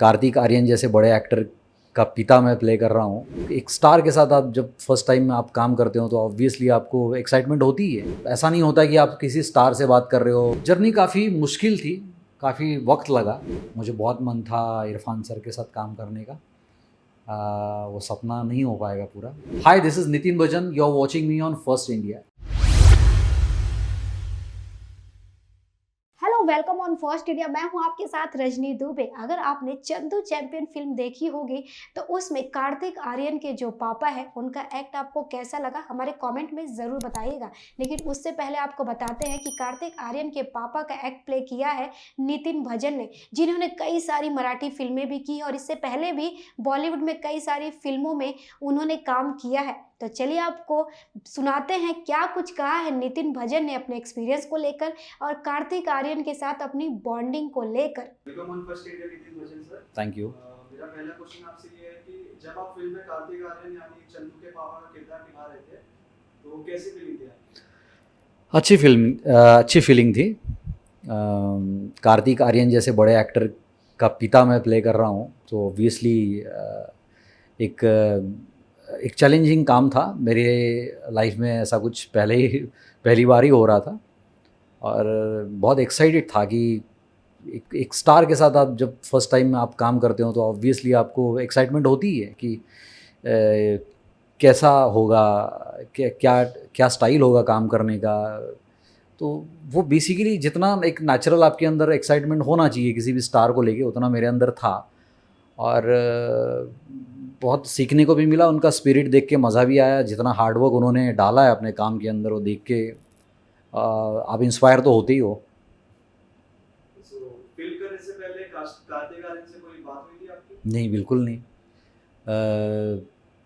कार्तिक आर्यन जैसे बड़े एक्टर का पिता मैं प्ले कर रहा हूँ। एक स्टार के साथ आप जब फर्स्ट टाइम आप काम करते हो तो ऑब्वियसली आपको एक्साइटमेंट होती ही है। ऐसा नहीं होता कि आप किसी स्टार से बात कर रहे हो। जर्नी काफ़ी मुश्किल थी, काफ़ी वक्त लगा। मुझे बहुत मन था इरफान सर के साथ काम करने का। वो सपना नहीं हो पाएगा पूरा। Hi, this is Nitin Bhajan, you are watching me on first India. Welcome on first India. मैं हूं आपके साथ रजनी दुबे। अगर आपने चंदू चैंपियन फिल्म देखी होगी तो उसमें कार्तिक आर्यन के जो पापा है उनका एक्ट आपको कैसा लगा हमारे कमेंट में ज़रूर बताइएगा। लेकिन उससे पहले आपको बताते हैं कि कार्तिक आर्यन के पापा का एक्ट प्ले किया है नितिन भजन ने, जिन्होंने कई सारी मराठी फिल्में भी की और इससे पहले भी बॉलीवुड में कई सारी फिल्मों में उन्होंने काम किया है। तो चलिए आपको सुनाते हैं क्या कुछ कहा है नितिन भजन ने अपने एक्सपीरियंस को लेकर और कार्तिक आर्यन के साथ अपनी बॉन्डिंग को लेकर। Welcome on first India Nitin bhajan sir. Thank you. मेरा पहला क्वेश्चन आपसे ये है कि जब आप फिल्म में कार्तिक आर्यन यानी चंदू के पापा का किरदार निभा रहे थे तो कैसी फीलिंग थी आपकी? अच्छी फीलिंग थी। कार्तिक आर्यन जैसे बड़े एक्टर का पिता मैं प्ले कर रहा हूँ तो ऑब्वियसली एक एक चैलेंजिंग काम था। मेरे लाइफ में ऐसा कुछ पहली बार ही हो रहा था और बहुत एक्साइटेड था कि एक स्टार के साथ आप जब फर्स्ट टाइम आप काम करते हो तो ऑब्वियसली आपको एक्साइटमेंट होती ही है कि कैसा होगा, क्या क्या स्टाइल होगा काम करने का। तो वो बेसिकली जितना एक नेचुरल आपके अंदर एक्साइटमेंट होना चाहिए किसी भी स्टार को लेके, उतना मेरे अंदर था। और बहुत सीखने को भी मिला, उनका स्पिरिट देख के मज़ा भी आया। जितना हार्डवर्क उन्होंने डाला है अपने काम के अंदर वो देख के आप इंस्पायर तो होते ही हो। फिल्म करने से पहले कार्तिक आर्यन से कोई बात हुई थी आपकी? नहीं, बिल्कुल नहीं।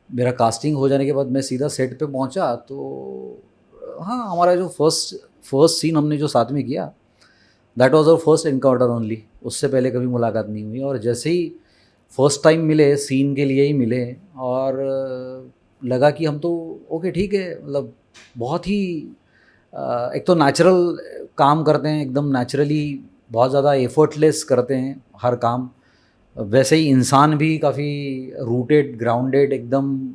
मेरा कास्टिंग हो जाने के बाद मैं सीधा सेट पे पहुंचा तो हाँ, हमारा जो फर्स्ट सीन हमने जो साथ में किया that was our first encounter only. उससे पहले कभी मुलाकात नहीं हुई और जैसे ही फर्स्ट टाइम मिले, सीन के लिए ही मिले और लगा कि हम तो ओके ठीक है। मतलब बहुत ही एक तो नेचुरल काम करते हैं, एकदम नेचुरली, बहुत ज़्यादा एफर्टलेस करते हैं हर काम। वैसे ही इंसान भी काफ़ी रूटेड, ग्राउंडेड, एकदम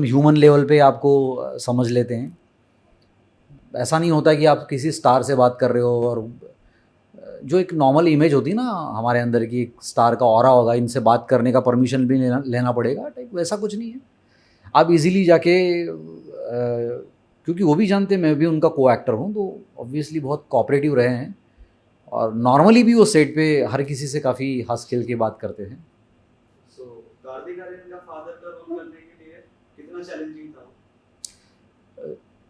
ह्यूमन लेवल पे आपको समझ लेते हैं। ऐसा नहीं होता कि आप किसी स्टार से बात कर रहे हो और जो एक नॉर्मल इमेज होती है ना हमारे अंदर की, एक स्टार का ऑरा होगा, इनसे बात करने का परमिशन भी लेना पड़ेगा, टाइप वैसा कुछ नहीं है। आप इजीली जाके क्योंकि वो भी जानते हैं मैं भी उनका को एक्टर हूँ तो ऑब्वियसली बहुत कोऑपरेटिव रहे हैं और नॉर्मली भी वो सेट पे हर किसी से काफ़ी हंस खेल के बात करते हैं। सो कार्तिक आर्यन का फादर का रोल करने के लिए कितना चैलेंजिंग था?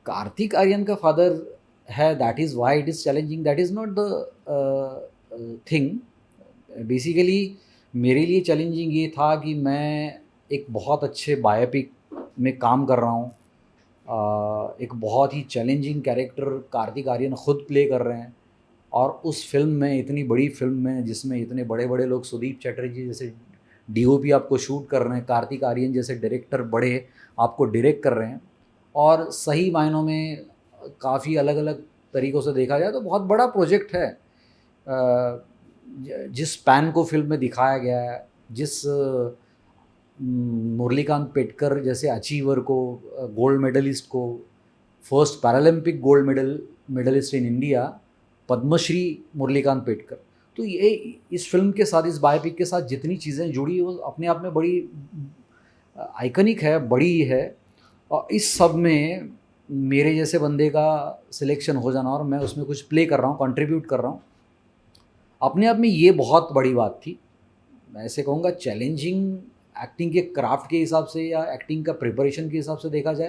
कार्तिक आर्यन का फादर है, that is why it is challenging, that is not the thing. Basically मेरे लिए चैलेंजिंग ये था कि मैं एक बहुत अच्छे बायोपिक में काम कर रहा हूँ। एक बहुत ही चैलेंजिंग कैरेक्टर कार्तिक आर्यन खुद प्ले कर रहे हैं और उस फिल्म में, इतनी बड़ी फिल्म में जिसमें इतने बड़े बड़े लोग, सुदीप चटर्जी जैसे डीओपी आपको शूट कर रहे हैं, कार्तिक आर्यन जैसे डायरेक्टर बड़े आपको डायरेक्ट कर रहे हैं और सही मायनों में काफ़ी अलग अलग तरीक़ों से देखा जाए तो बहुत बड़ा प्रोजेक्ट है। जिस पैन को फिल्म में दिखाया गया है, जिस मुरलीकांत पेटकर जैसे अचीवर को, गोल्ड मेडलिस्ट को, first Paralympic gold medalist in India, Padmashri Murlikant Petkar, तो ये इस फिल्म के साथ, इस बायोपिक के साथ जितनी चीज़ें जुड़ी वो अपने आप में बड़ी आइकनिक है, बड़ी है। और इस सब में मेरे जैसे बंदे का सिलेक्शन हो जाना और मैं उसमें कुछ प्ले कर रहा हूँ, कंट्रीब्यूट कर रहा हूँ, अपने आप में ये बहुत बड़ी बात थी। मैं ऐसे कहूँगा चैलेंजिंग एक्टिंग के क्राफ्ट के हिसाब से या एक्टिंग का प्रिपरेशन के हिसाब से देखा जाए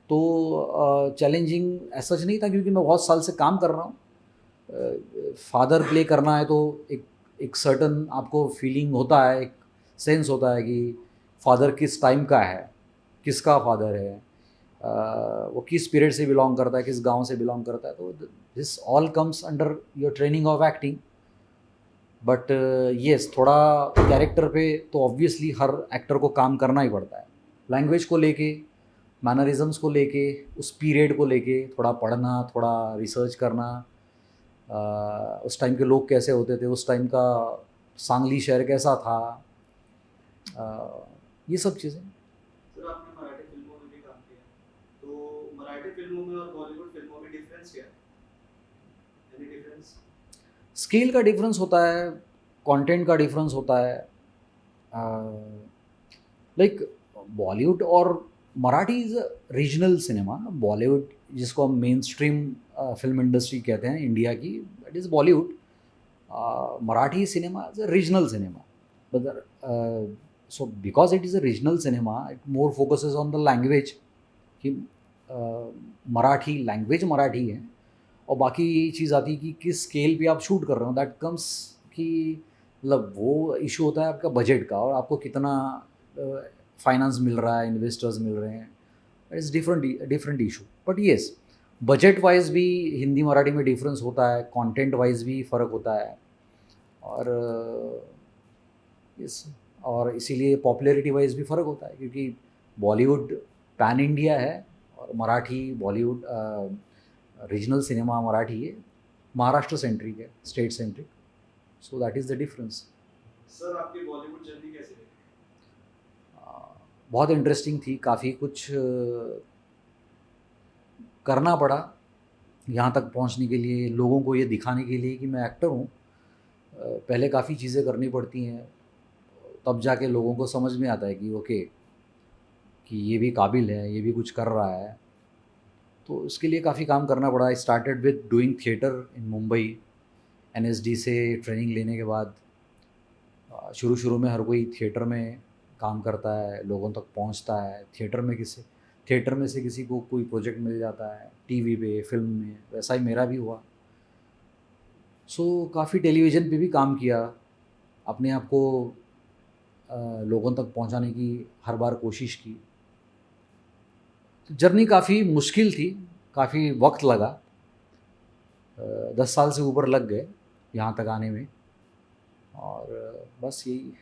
तो चैलेंजिंग ऐसा नहीं था क्योंकि मैं बहुत साल से काम कर रहा हूँ। फादर प्ले करना है तो एक सर्टन आपको फीलिंग होता है, एक सेंस होता है कि फादर किस टाइम का है, किसका फादर है, वो किस पीरियड से बिलोंग करता है, किस गांव से बिलोंग करता है। तो this all comes under your training of acting. But yes, थोड़ा कैरेक्टर पे तो ऑब्वियसली हर एक्टर को काम करना ही पड़ता है। लैंग्वेज को लेके, मैनरिज्म्स को लेके, उस पीरियड को लेके थोड़ा पढ़ना, थोड़ा रिसर्च करना, उस टाइम के लोग कैसे होते थे, उस टाइम का सांगली शहर कैसा था, ये सब चीज़ें। सर आपने मराठी फिल्मों में भी काम किया, तो मराठी फिल्मों में और बॉलीवुड फिल्मों में डिफरेंस क्या है? Any difference? स्केल का डिफरेंस होता है, कंटेंट का डिफरेंस होता है। लाइक बॉलीवुड और Marathi is regional cinema. Bollywood जिसको हम मेन स्ट्रीम फिल्म इंडस्ट्री कहते हैं इंडिया की, that is Bollywood. Marathi cinema is a regional cinema, but so because it is a regional cinema, it more focuses on the language कि Marathi language Marathi है, और बाकी ये चीज़ आती है कि किस स्केल पे आप शूट कर रहे हो। दैट कम्स कि मतलब वो इशू होता है आपका बजट का, और आपको कितना फाइनेंस मिल रहा है, इन्वेस्टर्स मिल रहे हैं, it's different issue. But yes, budget wise भी हिंदी मराठी में डिफरेंस होता है, कंटेंट वाइज भी फ़र्क होता है, और यस, और इसीलिए पॉपुलैरिटी वाइज भी फ़र्क होता है, क्योंकि बॉलीवुड पैन इंडिया है और मराठी बॉलीवुड रीजनल सिनेमा मराठी है, महाराष्ट्र सेंट्रिक है, state centric. So that is the difference. Sir आपकी बॉलीवुड जर्नी कैसे रही? बहुत इंटरेस्टिंग थी, काफ़ी कुछ करना पड़ा यहाँ तक पहुँचने के लिए, लोगों को ये दिखाने के लिए कि मैं एक्टर हूँ। पहले काफ़ी चीज़ें करनी पड़ती हैं, तब जाके लोगों को समझ में आता है कि ओके, कि ये भी काबिल है, ये भी कुछ कर रहा है। तो इसके लिए काफ़ी काम करना पड़ा। I started with doing theatre in Mumbai. NSD से ट्रेनिंग लेने के बाद शुरू में हर कोई थिएटर में काम करता है, लोगों तक पहुंचता है। थिएटर में से किसी को कोई प्रोजेक्ट मिल जाता है, टीवी पे, फिल्म में। वैसा ही मेरा भी हुआ। सो काफ़ी टेलीविज़न पे भी काम किया, अपने आप को लोगों तक पहुंचाने की हर बार कोशिश की। तो जर्नी काफ़ी मुश्किल थी, काफ़ी वक्त लगा, 10 साल से ऊपर लग गए यहाँ तक आने में, और बस यही।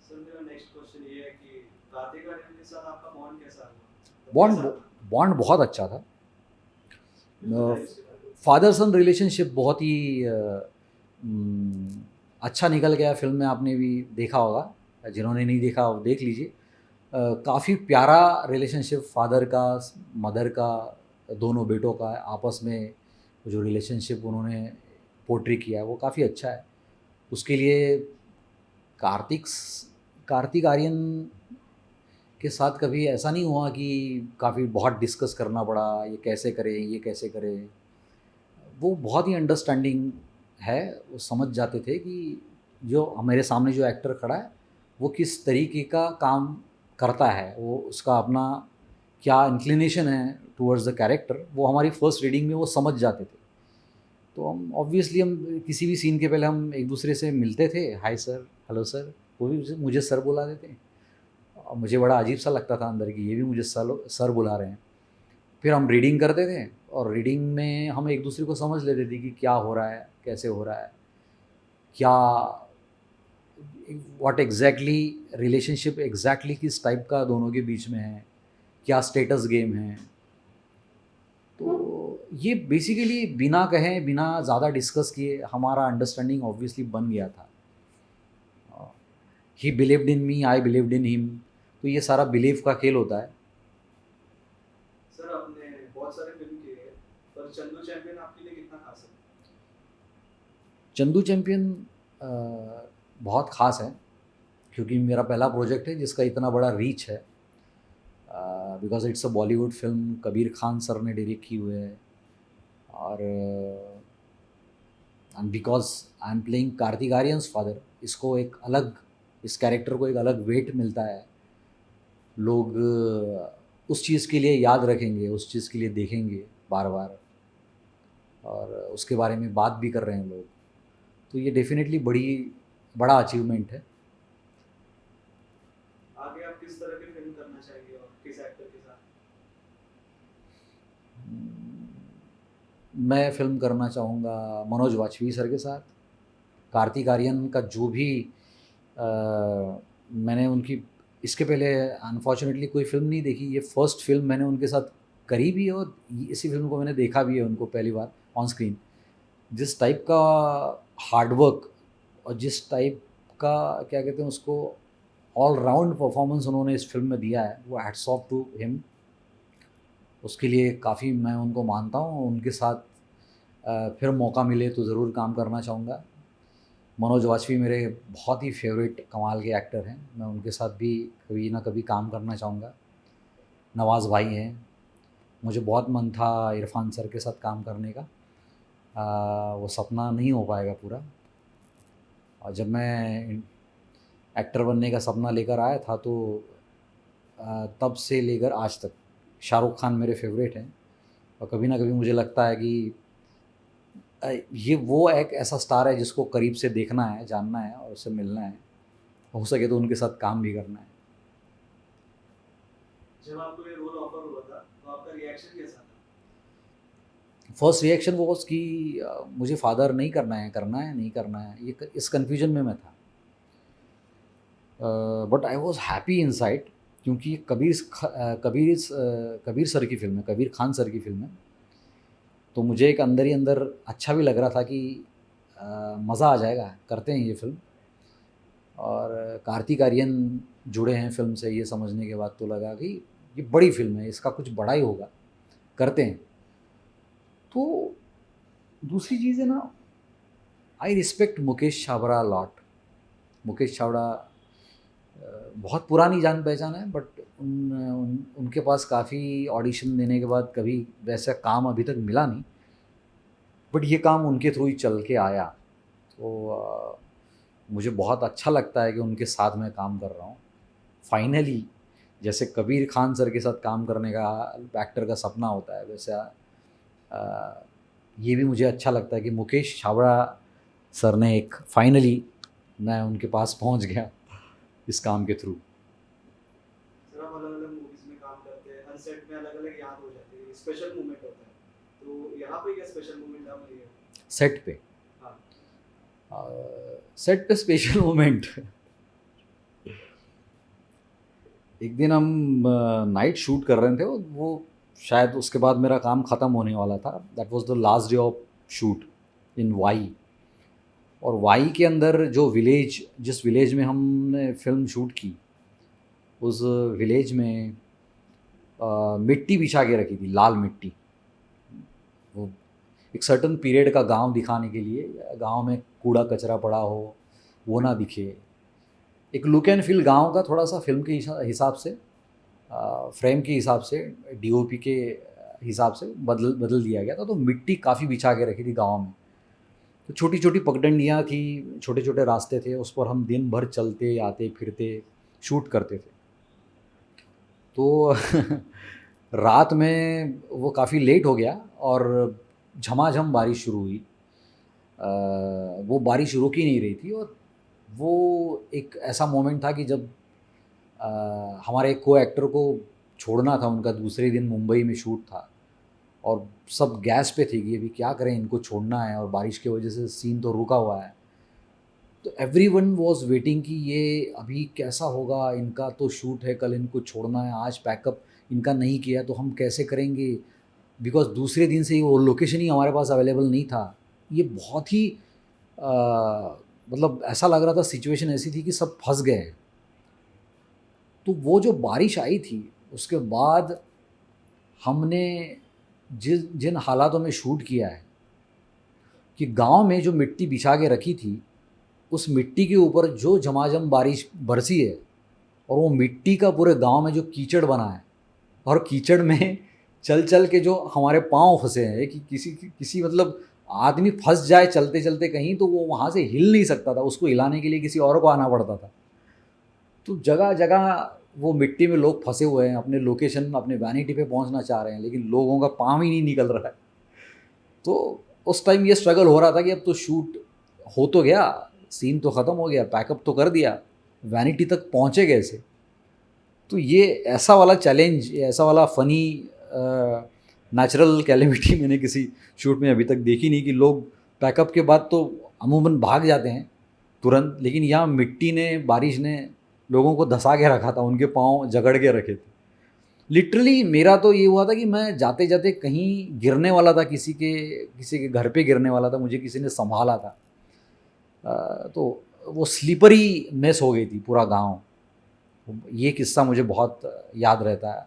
सर मेरा नेक्स्ट क्वेश्चन ये है कि कार्तिक आर्यन के साथ आपका बॉन्ड कैसा हुआ? बॉन्ड बहुत अच्छा था। बिल्कुल। फादर सन रिलेशनशिप बहुत ही अच्छा निकल गया। फिल्म में आपने भी देखा होगा, जिन्होंने नहीं देखा वो देख लीजिए। काफ़ी प्यारा रिलेशनशिप फादर का, मदर का, दोनों बेटों का आपस में जो रिलेशनशिप उन्होंने पोर्ट्री किया है वो काफ़ी अच्छा है। उसके लिए कार्तिक आर्यन के साथ कभी ऐसा नहीं हुआ कि काफ़ी बहुत डिस्कस करना पड़ा, ये कैसे करें, ये कैसे करें। वो बहुत ही अंडरस्टैंडिंग है, वो समझ जाते थे कि जो हमारे सामने जो एक्टर खड़ा है वो किस तरीके का काम करता है, वो उसका अपना क्या इंक्लिनेशन है टूवर्ड्स द कैरेक्टर, वो हमारी फर्स्ट रीडिंग में वो समझ जाते थे। तो हम ऑब्वियसली हम किसी भी सीन के पहले हम एक दूसरे से मिलते थे, हाय सर, हेलो सर, वो भी मुझे सर बुला देते हैं, और मुझे बड़ा अजीब सा लगता था अंदर कि ये भी मुझे सर बुला रहे हैं। फिर हम रीडिंग करते थे, और रीडिंग में हम एक दूसरे को समझ लेते थे कि क्या हो रहा है, कैसे हो रहा है, क्या व्हाट एग्जैक्टली रिलेशनशिप एग्जैक्टली किस टाइप का दोनों के बीच में है, क्या स्टेटस गेम है। तो ये बेसिकली बिना कहे, बिना ज़्यादा डिस्कस किए हमारा अंडरस्टैंडिंग ऑब्वियसली बन गया था। ही believed in me, I believed in him. तो ये सारा बिलीव का खेल होता है। सर आपने बहुत सारे फिल्म किए हैं, पर चंदू चैंपियन आपके लिए कितना खास है? चंदू चैंपियन बहुत ख़ास है, क्योंकि मेरा पहला प्रोजेक्ट है जिसका इतना बड़ा रीच है। Because it's a Bollywood film, Kabir Khan sir ने डायरेक्ट की हुई है, और and because I am playing Kartik Aryans father, इसको एक अलग, इस कैरेक्टर को एक अलग वेट मिलता है। लोग उस चीज़ के लिए याद रखेंगे, उस चीज़ के लिए देखेंगे बार बार, और उसके बारे में बात भी कर रहे हैं लोग। तो ये डेफिनेटली बड़ा अचीवमेंट है। आगे आप किस तरह की फिल्म करना चाहिए और किस एक्टर के साथ? मैं फ़िल्म करना चाहूँगा मनोज वाजपेयी सर के साथ। कार्तिक आर्यन का जो भी मैंने उनकी इसके पहले अनफॉर्चुनेटली कोई फ़िल्म नहीं देखी, ये फर्स्ट फिल्म मैंने उनके साथ करी भी है, और इसी फिल्म को मैंने देखा भी है उनको पहली बार ऑन स्क्रीन। जिस टाइप का हार्डवर्क और जिस टाइप का क्या कहते हैं उसको ऑल राउंड परफॉर्मेंस उन्होंने इस फिल्म में दिया है, वो हैट्स ऑफ टू हिम। उसके लिए काफ़ी मैं उनको मानता हूँ। उनके साथ फिर मौका मिले तो ज़रूर काम करना चाहूँगा। मनोज वाजपेयी मेरे बहुत ही फेवरेट कमाल के एक्टर हैं, मैं उनके साथ भी कभी ना कभी काम करना चाहूँगा। नवाज़ भाई हैं, मुझे बहुत मन था इरफान सर के साथ काम करने का, वो सपना नहीं हो पाएगा पूरा। और जब मैं एक्टर बनने का सपना लेकर आया था तो तब से लेकर आज तक शाहरुख खान मेरे फेवरेट हैं। और कभी ना कभी मुझे लगता है कि ये वो एक ऐसा स्टार है जिसको करीब से देखना है, जानना है और उससे मिलना है, हो सके तो उनके साथ काम भी करना है। जब आपको ये रोल ऑफर हुआ था तो आपका रिएक्शन कैसा था? फर्स्ट रिएक्शन वो कि मुझे फादर नहीं करना है, करना है नहीं करना है, ये इस कन्फ्यूजन में मैं था। But I was happy inside, क्योंकि ये कबीर सर की फिल्म है, कबीर खान सर की फिल्म है। तो मुझे एक अंदर ही अंदर अच्छा भी लग रहा था कि मज़ा आ जाएगा, करते हैं ये फिल्म। और कार्तिक आर्यन जुड़े हैं फिल्म से, ये समझने के बाद तो लगा कि ये बड़ी फिल्म है, इसका कुछ बड़ा ही होगा, करते हैं। तो दूसरी चीज़ है ना, I respect Mukesh Chhabra lot. Mukesh Chhabra बहुत पुरानी जान पहचान है, बट उनके पास काफ़ी ऑडिशन देने के बाद कभी वैसा काम अभी तक मिला नहीं, बट ये काम उनके थ्रू ही चल के आया। तो मुझे बहुत अच्छा लगता है कि उनके साथ मैं काम कर रहा हूँ फाइनली। जैसे कबीर खान सर के साथ काम करने का एक्टर का सपना होता है, वैसा ये भी मुझे अच्छा लगता है कि मुकेश छाबड़ा सर ने एक फाइनली मैं उनके पास पहुँच गया इस काम के थ्रू। सर आप अलग अलग मूवीज में काम करते हैं, हर सेट में अलग अलग याद हो जाती है, स्पेशल मोमेंट होता है, तो यहाँ पे क्या स्पेशल मोमेंट आप लिए? सेट पे हाँ। सेट पे स्पेशल मोमेंट एक दिन हम नाइट शूट कर रहे थे, वो शायद उसके बाद मेरा काम ख़त्म होने वाला था। That was the last day of shoot in Wai. और वाई के अंदर जो विलेज, जिस विलेज में हमने फिल्म शूट की, उस विलेज में मिट्टी बिछा के रखी थी, लाल मिट्टी। वो एक सर्टन पीरियड का गांव दिखाने के लिए, गांव में कूड़ा कचरा पड़ा हो वो ना दिखे, एक लुक एंड फील गांव का थोड़ा सा फिल्म के हिसाब से, फ्रेम के हिसाब से, डीओपी के हिसाब से बदल दिया गया था। तो मिट्टी काफ़ी बिछा के रखी थी गांव में। तो छोटी छोटी पगडंडियाँ थी, छोटे छोटे रास्ते थे, उस पर हम दिन भर चलते आते फिरते शूट करते थे। तो रात में वो काफ़ी लेट हो गया और झमाझम बारिश शुरू हुई। वो बारिश रुक ही नहीं रही थी। और वो एक ऐसा मोमेंट था कि जब हमारे को एक्टर को छोड़ना था, उनका दूसरे दिन मुंबई में शूट था और सब गैस पे थी कि अभी क्या करें, इनको छोड़ना है और बारिश की वजह से सीन तो रुका हुआ है। तो एवरीवन वाज वेटिंग कि ये अभी कैसा होगा, इनका तो शूट है, कल इनको छोड़ना है, आज पैकअप इनका नहीं किया तो हम कैसे करेंगे, बिकॉज दूसरे दिन से ही वो लोकेशन ही हमारे पास अवेलेबल नहीं था। ये बहुत ही मतलब ऐसा लग रहा था, सिचुएशन ऐसी थी कि सब फंस गए। तो वो जो बारिश आई थी उसके बाद हमने जिन हालातों में शूट किया है कि गांव में जो मिट्टी बिछा के रखी थी, उस मिट्टी के ऊपर जो झमाझम बारिश बरसी है और वो मिट्टी का पूरे गांव में जो कीचड़ बना है, और कीचड़ में चल चल के जो हमारे पाँव फंसे हैं कि किसी मतलब आदमी फंस जाए चलते चलते कहीं तो वो वहाँ से हिल नहीं सकता था, उसको हिलाने के लिए किसी और को आना पड़ता था। तो जगह जगह वो मिट्टी में लोग फंसे हुए हैं, अपने लोकेशन, अपने वैनिटी पे पहुंचना चाह रहे हैं, लेकिन लोगों का पाँव ही नहीं निकल रहा है। तो उस टाइम ये स्ट्रगल हो रहा था कि अब तो शूट हो तो गया, सीन तो ख़त्म हो गया, पैकअप तो कर दिया, वैनिटी तक पहुँचे कैसे। तो ये ऐसा वाला चैलेंज, ऐसा वाला फ़नी नेचुरल कैलेमिटी मैंने किसी शूट में अभी तक देखी नहीं, कि लोग पैकअप के बाद तो अमूमन भाग जाते हैं तुरंत, लेकिन यहाँ मिट्टी ने, बारिश ने लोगों को धंसा के रखा था, उनके पाँव जकड़ के रखे थे। लिटरली मेरा तो ये हुआ था कि मैं जाते जाते कहीं गिरने वाला था, किसी के घर पे गिरने वाला था, मुझे किसी ने संभाला था। तो वो स्लीपरी मेस हो गई थी पूरा गांव। ये किस्सा मुझे बहुत याद रहता है।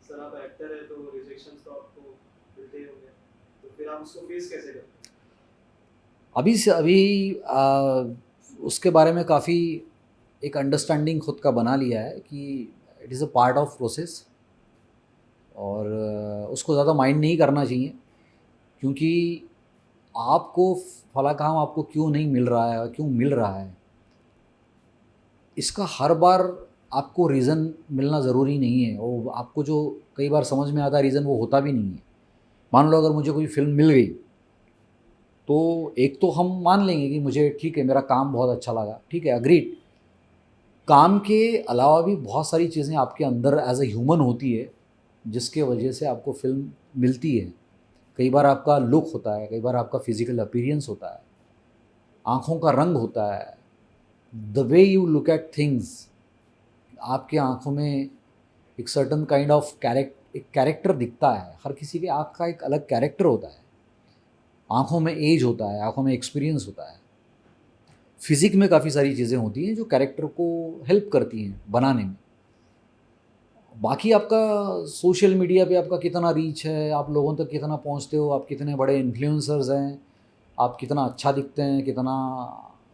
सर आप एक्टर है तो रिजेक्शंस तो आपको मिलते ही होंगे, तो फिर आप उसको फेस कैसे करते हैं? अभी से अभी उसके बारे में काफ़ी एक अंडरस्टैंडिंग खुद का बना लिया है कि it is a part of process, और उसको ज़्यादा माइंड नहीं करना चाहिए, क्योंकि आपको फला काम आपको क्यों नहीं मिल रहा है, क्यों मिल रहा है, इसका हर बार आपको रीज़न मिलना ज़रूरी नहीं है। वो आपको जो कई बार समझ में आता है रीज़न, वो होता भी नहीं है। मान लो अगर मुझे कोई फ़िल्म मिल गई, तो एक तो हम मान लेंगे कि मुझे ठीक है, मेरा काम बहुत अच्छा लगा, ठीक है, अग्रीड। काम के अलावा भी बहुत सारी चीज़ें आपके अंदर एज ए ह्यूमन होती है, जिसके वजह से आपको फ़िल्म मिलती है। कई बार आपका लुक होता है, कई बार आपका फिज़िकल अपीयरेंस होता है, आँखों का रंग होता है, the way you look at things. आपके आँखों में एक सर्टन काइंड ऑफ कैरेक्टर दिखता है। हर किसी के आँख का एक अलग कैरेक्टर होता है। आँखों में एज होता है, आँखों में एक्सपीरियंस होता है। फिज़िक में काफ़ी सारी चीज़ें होती हैं जो कैरेक्टर को हेल्प करती हैं बनाने में। बाकी आपका सोशल मीडिया पे आपका कितना रीच है, आप लोगों तक कितना पहुंचते हो, आप कितने बड़े इन्फ्लुएंसर्स हैं, आप कितना अच्छा दिखते हैं, कितना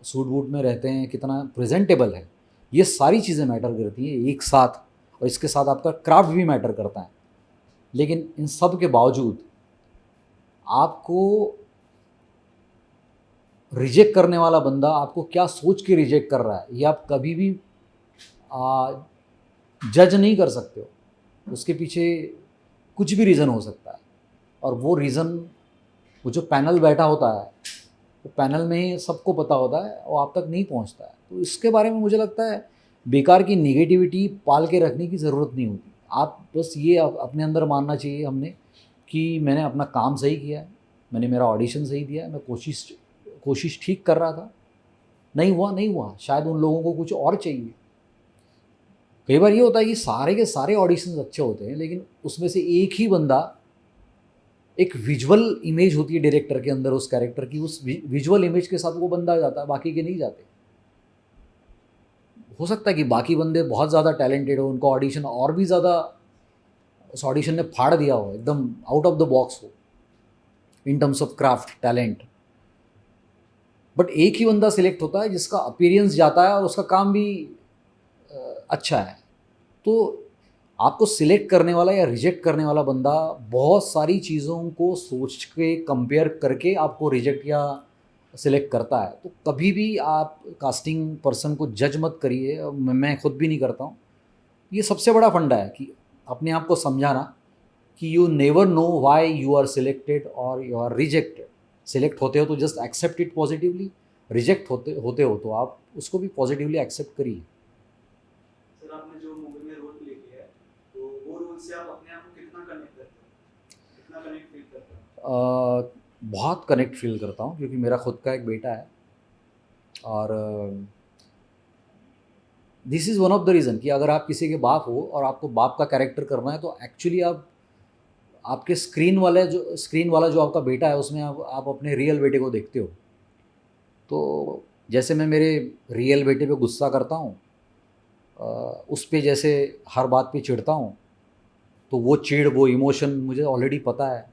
सूट बूट में रहते हैं, कितना प्रेजेंटेबल है, ये सारी चीज़ें मैटर करती हैं एक साथ। और इसके साथ आपका क्राफ्ट भी मैटर करता है। लेकिन इन सब के बावजूद आपको रिजेक्ट करने वाला बंदा आपको क्या सोच के रिजेक्ट कर रहा है, ये आप कभी भी जज नहीं कर सकते हो। उसके पीछे कुछ भी रीज़न हो सकता है, और वो रीज़न, वो जो पैनल बैठा होता है, वो पैनल में ही सबको पता होता है, वो आप तक नहीं पहुंचता है। तो इसके बारे में मुझे लगता है बेकार की निगेटिविटी पाल के रखने की ज़रूरत नहीं होती। आप बस ये अपने अंदर मानना चाहिए हमने कि मैंने अपना काम सही किया है, मैंने मेरा ऑडिशन सही दिया है, मैं कोशिश ठीक कर रहा था, नहीं हुआ, शायद उन लोगों को कुछ और चाहिए। कई बार ये होता है कि सारे के सारे ऑडिशंस अच्छे होते हैं, लेकिन उसमें से एक ही बंदा, एक विजुअल इमेज होती है डायरेक्टर के अंदर उस कैरेक्टर की, उस विजुअल इमेज के साथ वो बंदा जाता है, बाकी के नहीं जाते। हो सकता है कि बाकी बंदे बहुत ज़्यादा टैलेंटेड हो, उनको ऑडिशन और भी ज़्यादा उस ऑडिशन ने फाड़ दिया हो, एकदम आउट ऑफ द बॉक्स हो in terms of craft talent, but एक ही बंदा सिलेक्ट होता है जिसका अपीयरेंस जाता है और उसका काम भी अच्छा है। तो आपको सिलेक्ट करने वाला या रिजेक्ट करने वाला बंदा बहुत सारी चीज़ों को सोच के कंपेयर करके आपको रिजेक्ट या सिलेक्ट करता है। तो कभी भी आप कास्टिंग पर्सन को जज मत करिए, मैं खुद भी नहीं करता हूँ। ये सबसे बड़ा फंडा है कि अपने आप को समझाना कि you never know why you are selected और यू आर रिजेक्टेड। सिलेक्ट होते हो तो just accept it positively, reject होते हो तो आप उसको भी पॉजिटिवली एक्सेप्ट करिए। सर आपने जो मूवी में रोल प्ले किया है, तो वो रोल से आप अपने आप को कितना कनेक्ट करते हो, कितना कनेक्ट फील करते हो? बहुत कनेक्ट फील करता हूँ, क्योंकि मेरा खुद का एक बेटा है, और this is one of the reason कि अगर आप किसी के बाप हो और आपको बाप का कैरेक्टर करना है, तो एक्चुअली आपके स्क्रीन वाला जो आपका बेटा है, उसमें आप अपने रियल बेटे को देखते हो। तो जैसे मैं मेरे रियल बेटे पे गुस्सा करता हूँ, उस पे जैसे हर बात पे चिढ़ता हूँ, तो वो इमोशन मुझे ऑलरेडी पता है।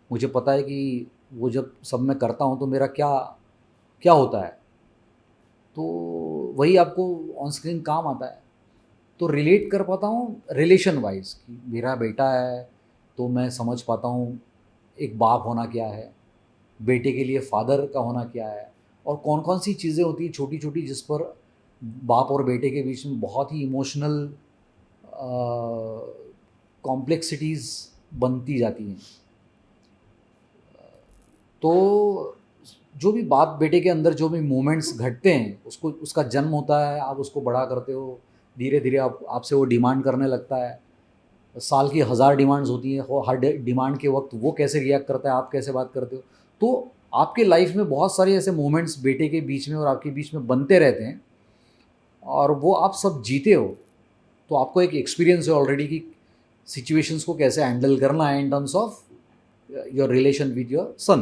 मुझे पता है कि वो जब सब मैं करता हूँ तो मेरा क्या क्या होता है, तो वही आपको ऑन स्क्रीन काम आता है। तो रिलेट कर पाता हूँ रिलेशन वाइज कि मेरा बेटा है, तो मैं समझ पाता हूँ एक बाप होना क्या है, बेटे के लिए फादर का होना क्या है, और कौन कौन सी चीज़ें होती हैं छोटी छोटी जिस पर बाप और बेटे के बीच में बहुत ही इमोशनल कॉम्प्लेक्सिटीज़ बनती जाती हैं। तो जो भी बाप बेटे के अंदर जो भी मोमेंट्स घटते हैं, उसका जन्म होता है, आप उसको बड़ा करते हो, धीरे धीरे आपसे वो डिमांड करने लगता है। साल की 1000 डिमांड्स होती हैं, वो हर डिमांड के वक्त वो कैसे रिएक्ट करता है, आप कैसे बात करते हो। तो आपके लाइफ में बहुत सारे ऐसे मोमेंट्स बेटे के बीच में और आपके बीच में बनते रहते हैं, और वो आप सब जीते हो। तो आपको एक एक्सपीरियंस है ऑलरेडी कि सिचुएशंस को कैसे हैंडल करना है in terms of your relation with your son.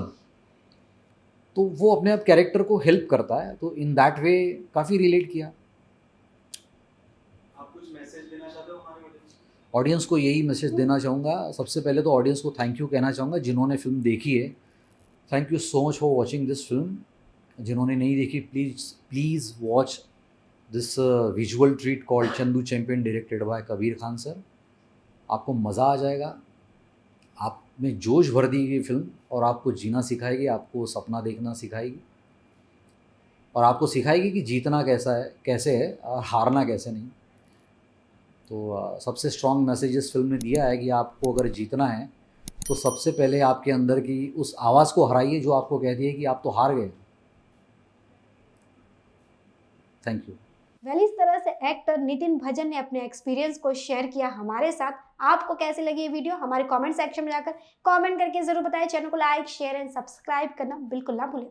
तो वो अपने आप कैरेक्टर को हेल्प करता है, तो इन दैट वे काफ़ी रिलेट किया। आप कुछ मैसेज देना चाहते हो हमारे ऑडियंस को? ऑडियंस को यही मैसेज देना चाहूँगा, सबसे पहले तो ऑडियंस को थैंक यू कहना चाहूँगा जिन्होंने फिल्म देखी है। Thank you so much for watching this film. जिन्होंने नहीं देखी, please watch this visual treat called Chandu champion, directed by Kabir Khan sir. आपको मज़ा आ जाएगा, आप में जोश भर दी ये फिल्म और आपको जीना सिखाएगी, आपको सपना देखना सिखाएगी और आपको सिखाएगी कि जीतना कैसे है और हारना कैसे नहीं। तो सबसे स्ट्रॉन्ग मैसेज इस फिल्म ने दिया है कि आपको अगर जीतना है तो सबसे पहले आपके अंदर की उस आवाज़ को हराइए जो आपको कहती है कि आप तो हार गए। Thank you. वेल, इस तरह से एक्टर नितिन भजन ने अपने एक्सपीरियंस को शेयर किया हमारे साथ। आपको कैसी लगी ये वीडियो हमारे कमेंट सेक्शन में जाकर कमेंट करके जरूर बताएं। चैनल को लाइक, शेयर एंड सब्सक्राइब करना बिल्कुल ना भूलें।